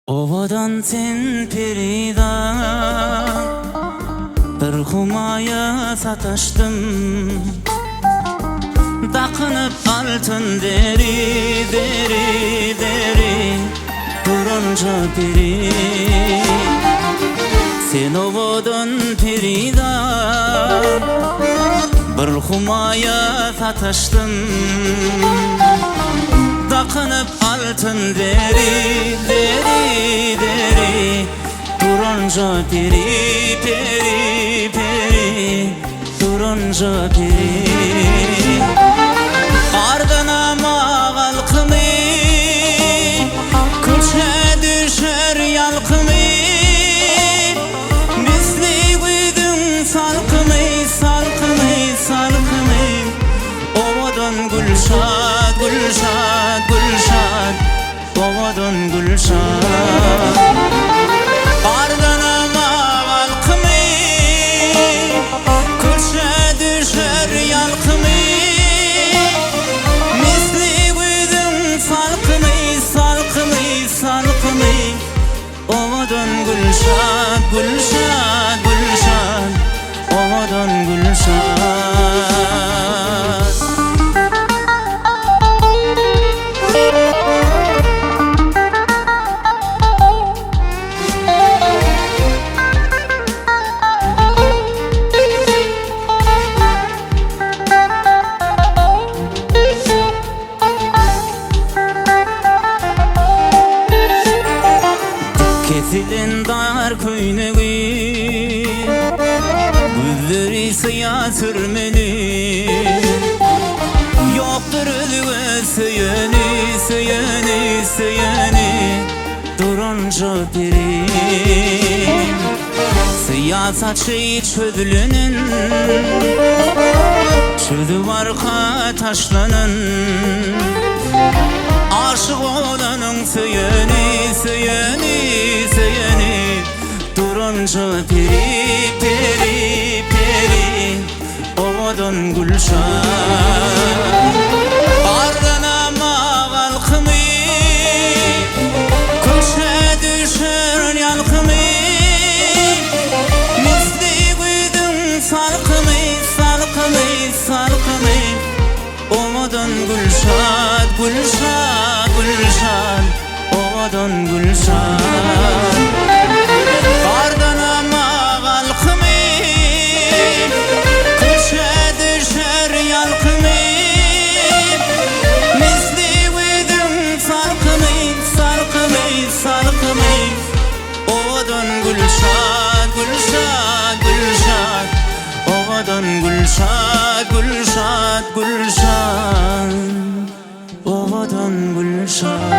Ovadan sen perida bir humaya sataştım. Takınıp altın deri deri deri durunca peri. Sen ovadan perida bir humaya sataştım. Takınıp altın deri deri deri durunca peri peri peri durunca peri. Ardına mağalkımı köçe düşer yalkımı. Misli güydüm salkımı salkımı salkımı. Ovadan gülşat gülşat gülşat ovadan gülşat. Ardına mağalkımı köçe düşer yalkımı. Misli güydüm salkımı salkımı salkımı. Ovadan gülşat gülşat gülşat ovadan gülşat. Kesilen dar köynegi gözleri sıyar sürmeli. Yoktur özüge sıyeni sıyeni sıyeni durunca biri. Siyah saçı çözülünün çözüp arka taşlanın. Aşık olanın sıyeni sıyeni sıyeni durunca peri peri peri ovadan gülşat. Ardına mağalkımı köçe düşer yalkımı. Misli güydüm salkımı salkımı salkımı. Ovadan gülşat gülşat gülşat ovadan gülşat. Ardına mağalkımı köçe düşer yalkımı. Misli güydüm salkımı salkımı salkımı. Ovadan gülşat gülşat gülşat ovadan gülşat gülşat gülşat ovadan gülşat.